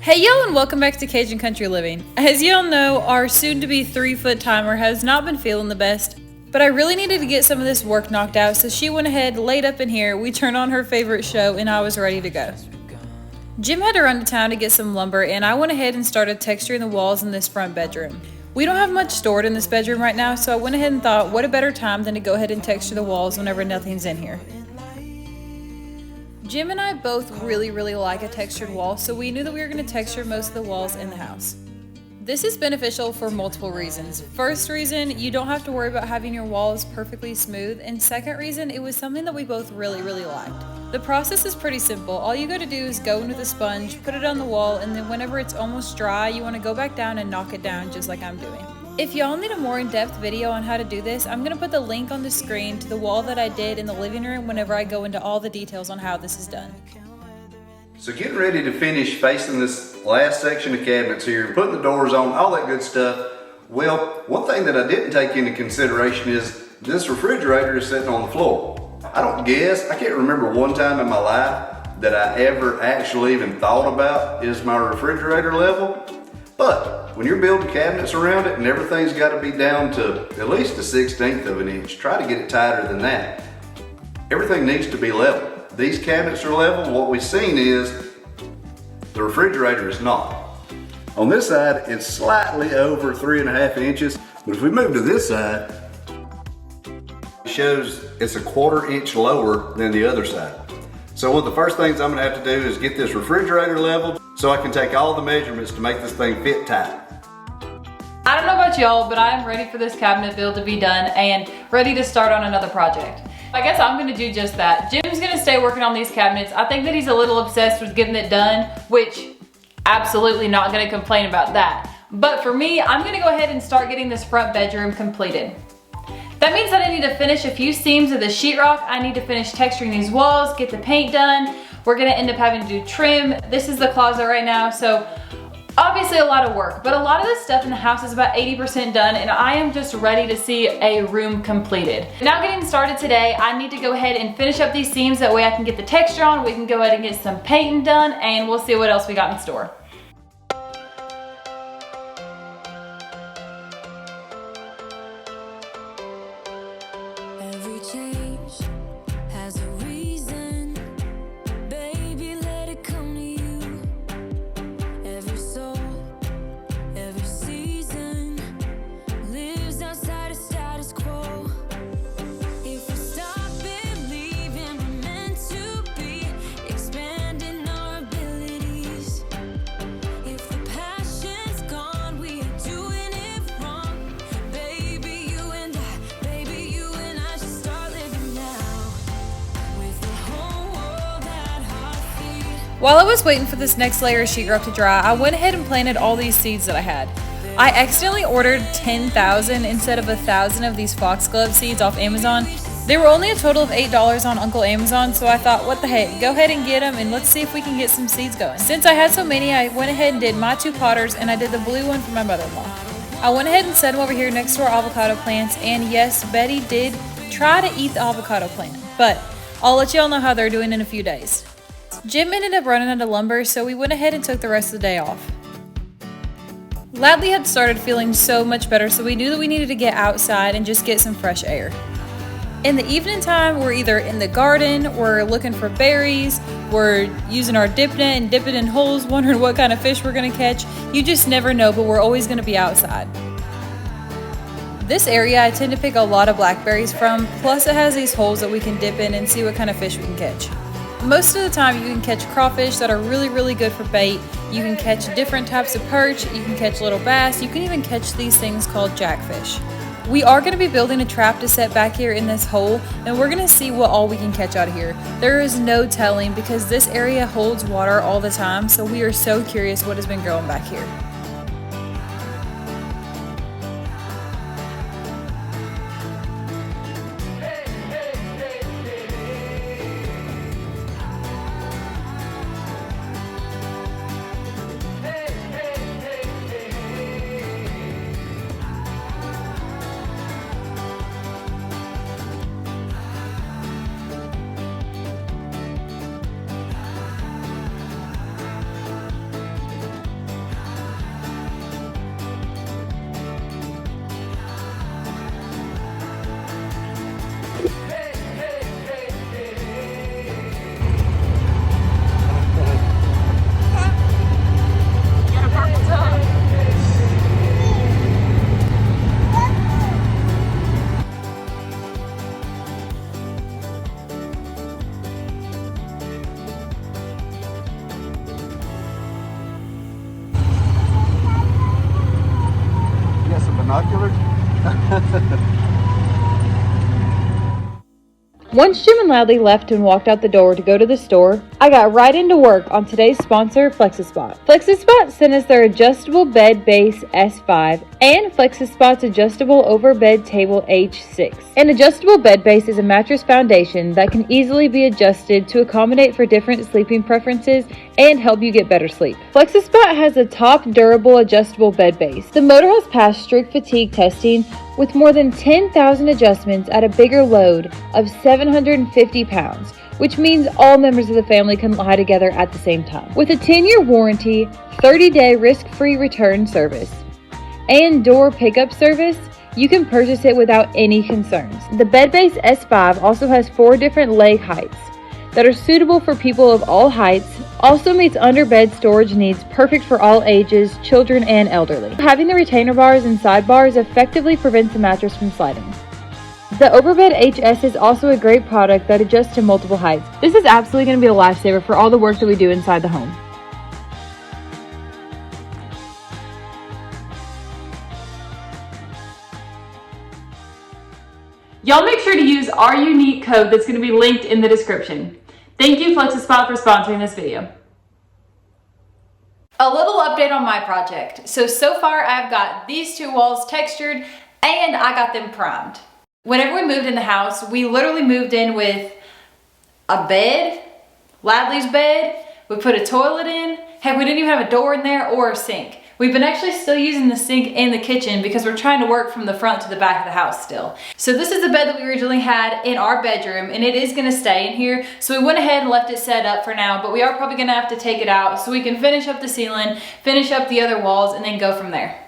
Hey y'all, and welcome back to Cajun Country Living. As y'all know, our soon-to-be 3-foot timer has not been feeling the best, but I really needed to get some of this work knocked out, so she went ahead, laid up in here, we turned on her favorite show, and I was ready to go. Jim had to run to town to get some lumber, and I went ahead and started texturing the walls in this front bedroom. We don't have much stored in this bedroom right now, so I went ahead and thought, what a better time than to go ahead and texture the walls whenever nothing's in here. Jim and I both really like a textured wall, so we knew that we were going to texture most of the walls in the house. This is beneficial for multiple reasons. First reason, you don't have to worry about having your walls perfectly smooth, and second reason, it was something that we both really liked. The process is pretty simple. All you got to do is go in with a sponge, put it on the wall, and then whenever it's almost dry, you want to go back down and knock it down just like I'm doing. If y'all need a more in-depth video on how to do this, I'm going to put the link on the screen to the wall that I did in the living room whenever I go into all the details on how this is done. So getting ready to finish facing this last section of cabinets here, putting the doors on, all that good stuff. Well, one thing that I didn't take into consideration is this refrigerator is sitting on the floor. I can't remember one time in my life that I ever actually even thought about is my refrigerator level. But when you're building cabinets around it and everything's got to be down to at least a 1/16 of an inch, try to get it tighter than that. Everything needs to be level. These cabinets are level. What we've seen is the refrigerator is not. On this side, it's slightly over 3.5 inches, but if we move to this side, it shows it's a 1/4 inch lower than the other side. So one of the first things I'm gonna have to do is get this refrigerator leveled so I can take all the measurements to make this thing fit tight. I don't know about y'all, but I'm ready for this cabinet build to be done and ready to start on another project. I guess I'm gonna do just that. Jim's gonna stay working on these cabinets. I think that he's a little obsessed with getting it done, which absolutely not gonna complain about that. But for me, I'm gonna go ahead and start getting this front bedroom completed. That means that I need to finish a few seams of the sheetrock. I need to finish texturing these walls, get the paint done. We're gonna end up having to do trim. This is the closet right now, so obviously a lot of work, but a lot of this stuff in the house is about 80% done, and I am just ready to see a room completed. Now getting started today, I need to go ahead and finish up these seams, that way I can get the texture on, we can go ahead and get some painting done, and we'll see what else we got in store. Every change has a reason, baby, let it come to you. Every soul, every season lives outside of status quo. If we stop believing we're meant to be, expanding our abilities. If the passion's gone, we are doing it wrong. Baby, you and I should start living now. With the whole world at our feet. While I was waiting for this next layer of sheetrock to dry, I went ahead and planted all these seeds that I had. I accidentally ordered 10,000 instead of 1,000 of these foxglove seeds off Amazon. They were only a total of $8 on Uncle Amazon, so I thought, what the heck, go ahead and get them and let's see if we can get some seeds going. Since I had so many, I went ahead and did my 2 potters, and I did the blue one for my mother-in-law. I went ahead and set them over here next to our avocado plants, and yes, Betty did try to eat the avocado plant, but I'll let y'all know how they're doing in a few days. Jim ended up running out of lumber, so we went ahead and took the rest of the day off. Ladley had started feeling so much better, so we knew that we needed to get outside and just get some fresh air. In the evening time, we're either in the garden, we're looking for berries, we're using our dip net and dipping in holes, wondering what kind of fish we're gonna catch. You just never know, but we're always gonna be outside. This area I tend to pick a lot of blackberries from, plus it has these holes that we can dip in and see what kind of fish we can catch. Most of the time you can catch crawfish that are really good for bait. You can catch different types of perch, you can catch little bass, you can even catch these things called jackfish. We are going to be building a trap to set back here in this hole, and we're going to see what all we can catch out of here. There is no telling because this area holds water all the time, so we are so curious what has been growing back here. binoculars? Once Jim and Loudly left and walked out the door to go to the store, I got right into work on today's sponsor, FlexiSpot. FlexiSpot sent us their adjustable bed base S5 and FlexiSpot's adjustable overbed table H6. An adjustable bed base is a mattress foundation that can easily be adjusted to accommodate for different sleeping preferences and help you get better sleep. FlexiSpot has a top durable adjustable bed base. The motor has passed strict fatigue testing with more than 10,000 adjustments at a bigger load of 750 pounds, which means all members of the family can lie together at the same time. With a 10-year warranty, 30-day risk-free return service, and door pickup service, you can purchase it without any concerns. The bed base S5 also has 4 different leg heights that are suitable for people of all heights, also meets underbed storage needs, perfect for all ages, children and elderly. Having the retainer bars and sidebars effectively prevents the mattress from sliding. The Overbed HS is also a great product that adjusts to multiple heights. This is absolutely going to be a lifesaver for all the work that we do inside the home. Y'all make sure to use our unique code that's going to be linked in the description. Thank you, FlexiSpot, for sponsoring this video. A little update on my project. So far I've got these 2 walls textured and I got them primed. Whenever we moved in the house, we literally moved in with a bed, Ladley's bed, we put a toilet in, heck, we didn't even have a door in there or a sink. We've been actually still using the sink in the kitchen because we're trying to work from the front to the back of the house still. So this is the bed that we originally had in our bedroom and it is gonna stay in here. So we went ahead and left it set up for now, but we are probably gonna have to take it out so we can finish up the ceiling, finish up the other walls and then go from there.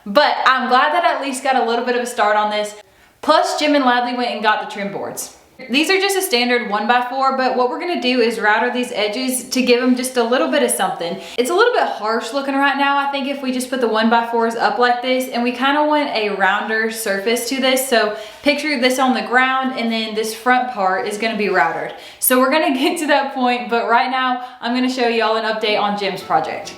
But I'm glad that I at least got a little bit of a start on this. Plus Jim and Ladley went and got the trim boards. These are just a standard 1x4, but what we're gonna do is router these edges to give them just a little bit of something. It's a little bit harsh looking right now, I think, if we just put the 1x4s up like this, and we kind of want a rounder surface to this. So picture this on the ground, and then this front part is gonna be routered. So we're gonna get to that point, but right now, I'm gonna show y'all an update on Jim's project.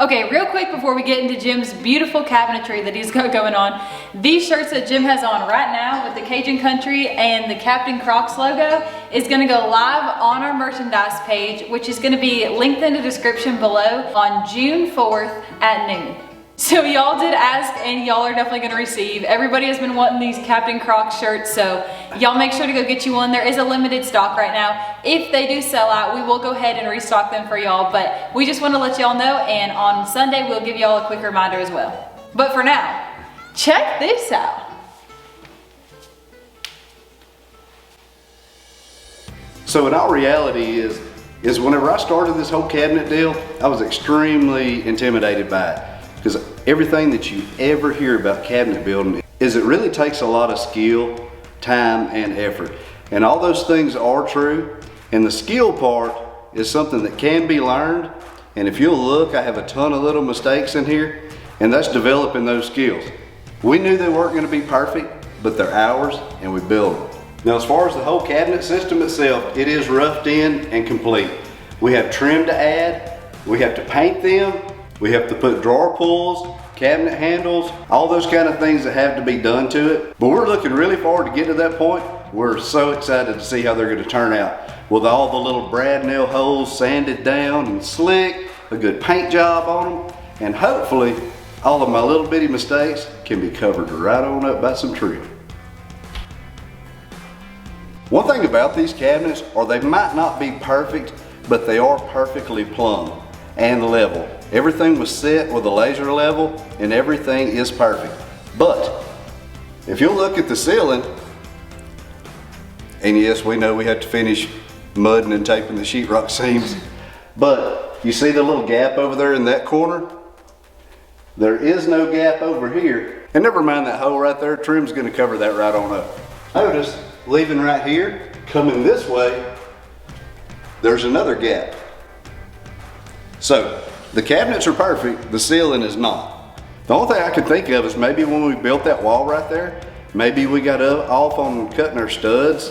Okay, real quick before we get into Jim's beautiful cabinetry that he's got going on, these shirts that Jim has on right now with the Cajun Country and the Captain Crocs logo is gonna go live on our merchandise page, which is gonna be linked in the description below on June 4th at noon. So y'all did ask and y'all are definitely gonna receive. Everybody has been wanting these Captain Crocs shirts, so y'all make sure to go get you one. There is a limited stock right now. If they do sell out, we will go ahead and restock them for y'all, but we just wanna let y'all know, and on Sunday we'll give y'all a quick reminder as well. But for now, check this out. So in all reality is whenever I started this whole cabinet deal, I was extremely intimidated by it. Because everything that you ever hear about cabinet building is it really takes a lot of skill, time, and effort. And all those things are true. And the skill part is something that can be learned. And if you'll look, I have a ton of little mistakes in here, and that's developing those skills. We knew they weren't gonna be perfect, but they're ours, and we build them. Now, as far as the whole cabinet system itself, it is roughed in and complete. We have trim to add, we have to paint them, we have to put drawer pulls, cabinet handles, all those kind of things that have to be done to it. But we're looking really forward to get to that point. We're so excited to see how they're gonna turn out with all the little brad nail holes sanded down and slick, a good paint job on them, and hopefully all of my little bitty mistakes can be covered right on up by some trim. One thing about these cabinets, or they might not be perfect, but they are perfectly plumb and level. Everything was set with a laser level and everything is perfect. But if you'll look at the ceiling, and yes, we know we have to finish mudding and taping the sheetrock seams, but you see the little gap over there in that corner? There is no gap over here. And never mind that hole right there, trim's gonna cover that right on up. Notice, leaving right here, coming this way, there's another gap. So, the cabinets are perfect, the ceiling is not. The only thing I can think of is maybe when we built that wall right there, maybe we got off on cutting our studs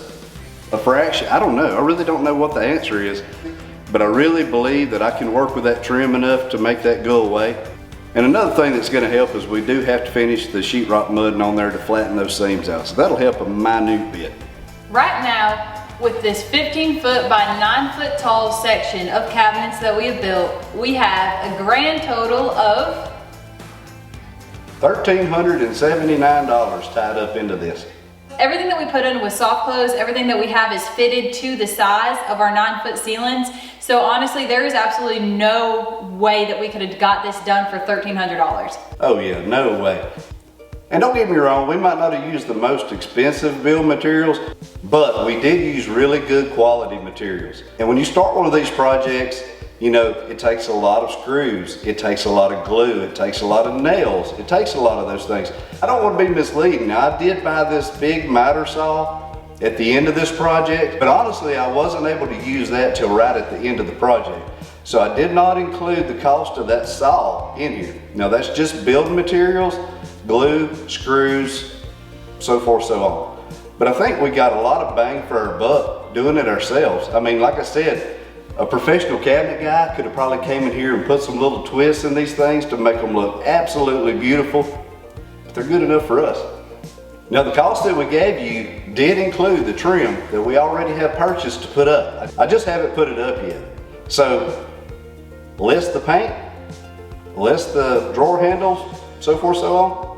a fraction. I don't know, I really don't know what the answer is, but I really believe that I can work with that trim enough to make that go away. And another thing that's going to help is we do have to finish the sheetrock mudding on there to flatten those seams out. So that'll help a minute bit. Right now, with this 15-foot by 9-foot tall section of cabinets that we have built, we have a grand total of $1,379 tied up into this. everything that we put in was soft close. Everything that we have is fitted to the size of our 9-foot ceilings. So honestly, there is absolutely no way that we could have got this done for $1,300. Oh yeah, no way. And don't get me wrong, we might not have used the most expensive build materials, but we did use really good quality materials. And when you start one of these projects, you know, it takes a lot of screws, it takes a lot of glue, it takes a lot of nails, it takes a lot of those things. I don't want to be misleading. Now, I did buy this big miter saw at the end of this project, but honestly, I wasn't able to use that till right at the end of the project. So I did not include the cost of that saw in here. Now, that's just building materials, glue, screws, so forth, so on. But I think we got a lot of bang for our buck doing it ourselves. I mean, like I said, a professional cabinet guy could have probably came in here and put some little twists in these things to make them look absolutely beautiful, but they're good enough for us. Now, the cost that we gave you did include the trim that we already have purchased to put up. I just haven't put it up yet. So, less the paint, less the drawer handles, so forth, so on,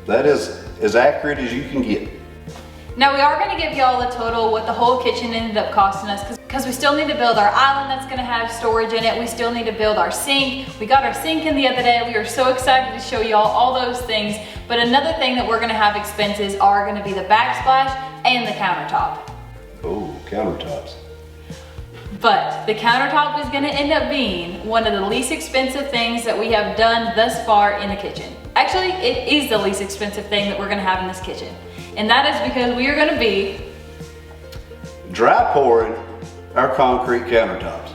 that is as accurate as you can get. Now we are going to give y'all a total what the whole kitchen ended up costing us because we still need to build our island that's going to have storage in it. We still need to build our sink. We got our sink in the other day. We are so excited to show y'all all those things. But another thing that we're going to have expenses are going to be the backsplash and the countertop. Oh, countertops. But the countertop is going to end up being one of the least expensive things that we have done thus far in the kitchen. Actually, it is the least expensive thing that we're going to have in this kitchen. And that is because we are going to be dry pouring our concrete countertops.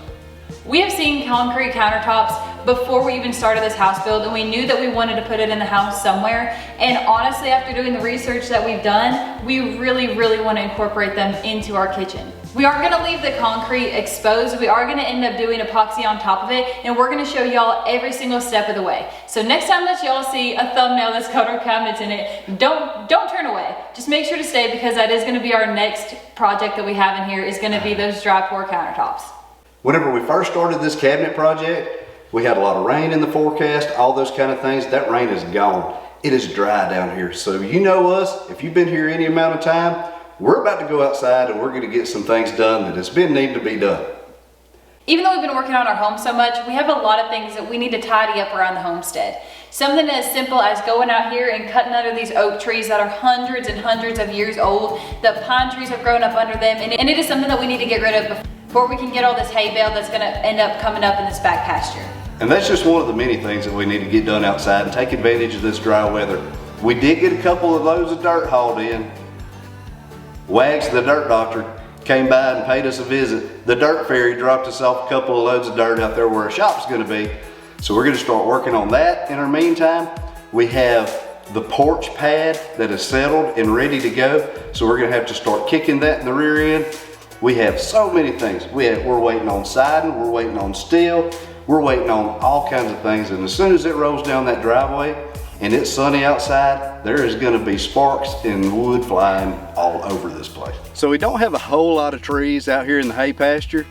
We have seen concrete countertops before we even started this house build, and we knew that we wanted to put it in the house somewhere. And honestly, after doing the research that we've done, we really want to incorporate them into our kitchen. We aren't going to leave the concrete exposed. We are going to end up doing epoxy on top of it, and we're going to show y'all every single step of the way. So next time that y'all see a thumbnail that's got our cabinets in it, don't turn away. Just make sure to stay, because that is going to be our next project that we have in here, is going to be those dry pour countertops. Whenever we first started this cabinet project, we had a lot of rain in the forecast, all those kind of things. That rain is gone. It is dry down here. So you know us, if you've been here any amount of time, we're about to go outside and we're going to get some things done that has been needing to be done. Even though we've been working on our home so much, we have a lot of things that we need to tidy up around the homestead. Something as simple as going out here and cutting under these oak trees that are hundreds and hundreds of years old. The pine trees have grown up under them, and it is something that we need to get rid of before we can get all this hay bale that's going to end up coming up in this back pasture. And that's just one of the many things that we need to get done outside and take advantage of this dry weather. We did get a couple of loads of dirt hauled in. Wags, the dirt doctor, came by and paid us a visit. The dirt fairy dropped us off a couple of loads of dirt out there where our shop's going to be. So we're going to start working on that. In our meantime, we have the porch pad that is settled and ready to go. So we're going to have to start kicking that in the rear end. We have so many things. We're waiting on siding, we're waiting on steel, we're waiting on all kinds of things. And as soon as it rolls down that driveway and it's sunny outside, there is going to be sparks and wood flying all over this place. So we don't have a whole lot of trees out here in the hay pasture,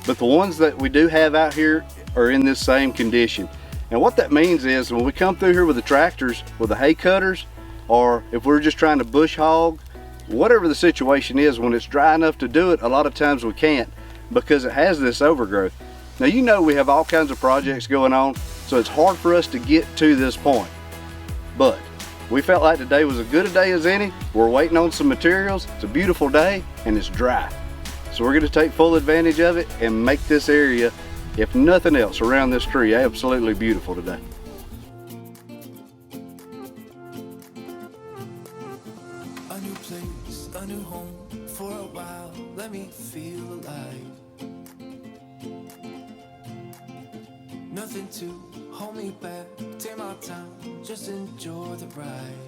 but the ones that we do have out here are in this same condition. And what that means is when we come through here with the tractors, with the hay cutters, or if we're just trying to bush hog, whatever the situation is, when it's dry enough to do it, a lot of times we can't because it has this overgrowth. Now, you know, we have all kinds of projects going on, so it's hard for us to get to this point. But we felt like today was as good a day as any. We're waiting on some materials. It's a beautiful day and it's dry. So we're going to take full advantage of it and make this area, if nothing else, around this tree absolutely beautiful today. A new place, a new home, for a while, let me feel alive. Nothing to hold me back, take my time, just enjoy the ride.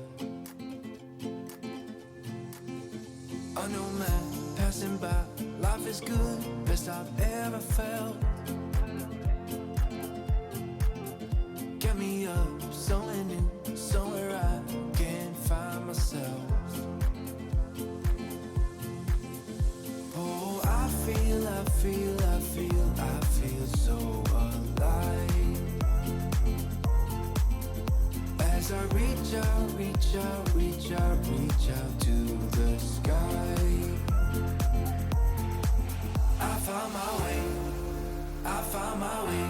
A new man passing by, life is good, best I've ever felt. Get me up reach out, reach out, reach out, reach out to the sky. I found my way, I found my way.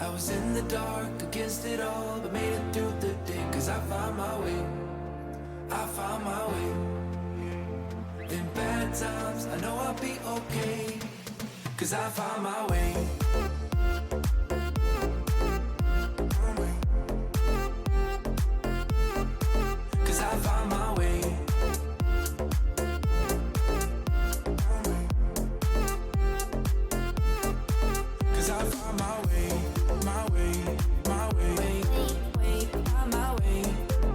I was in the dark against it all, but made it through the day, 'cause I found my way, I found my way. In bad times, I know I'll be okay, 'cause I found my way. 'Cause I found my way. 'Cause I found my way, my way, my way, my way,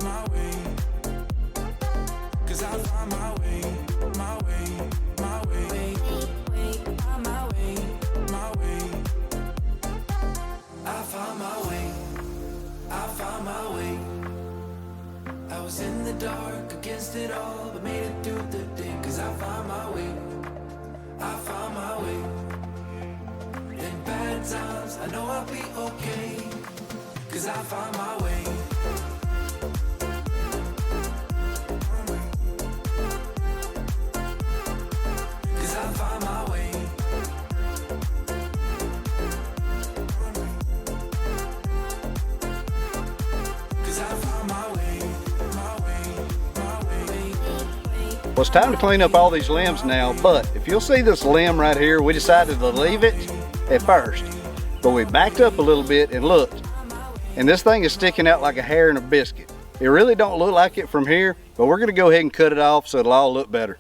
my way. 'Cause I found my way, my way, my way, my way, my way. I found my way, I found my way. I was in the dark against it all, but made it through the day, 'cause I found my way, I found my way. In bad times, I know I'll be okay, 'cause I found my way. 'Cause I found my way. 'Cause I found my way, my way, my way. Well, it's time to clean up all these limbs now, but if you'll see this limb right here, we decided to leave it at first, but we backed up a little bit and looked, and this thing is sticking out like a hair in a biscuit. It really don't look like it from here, but we're gonna go ahead and cut it off so it'll all look better.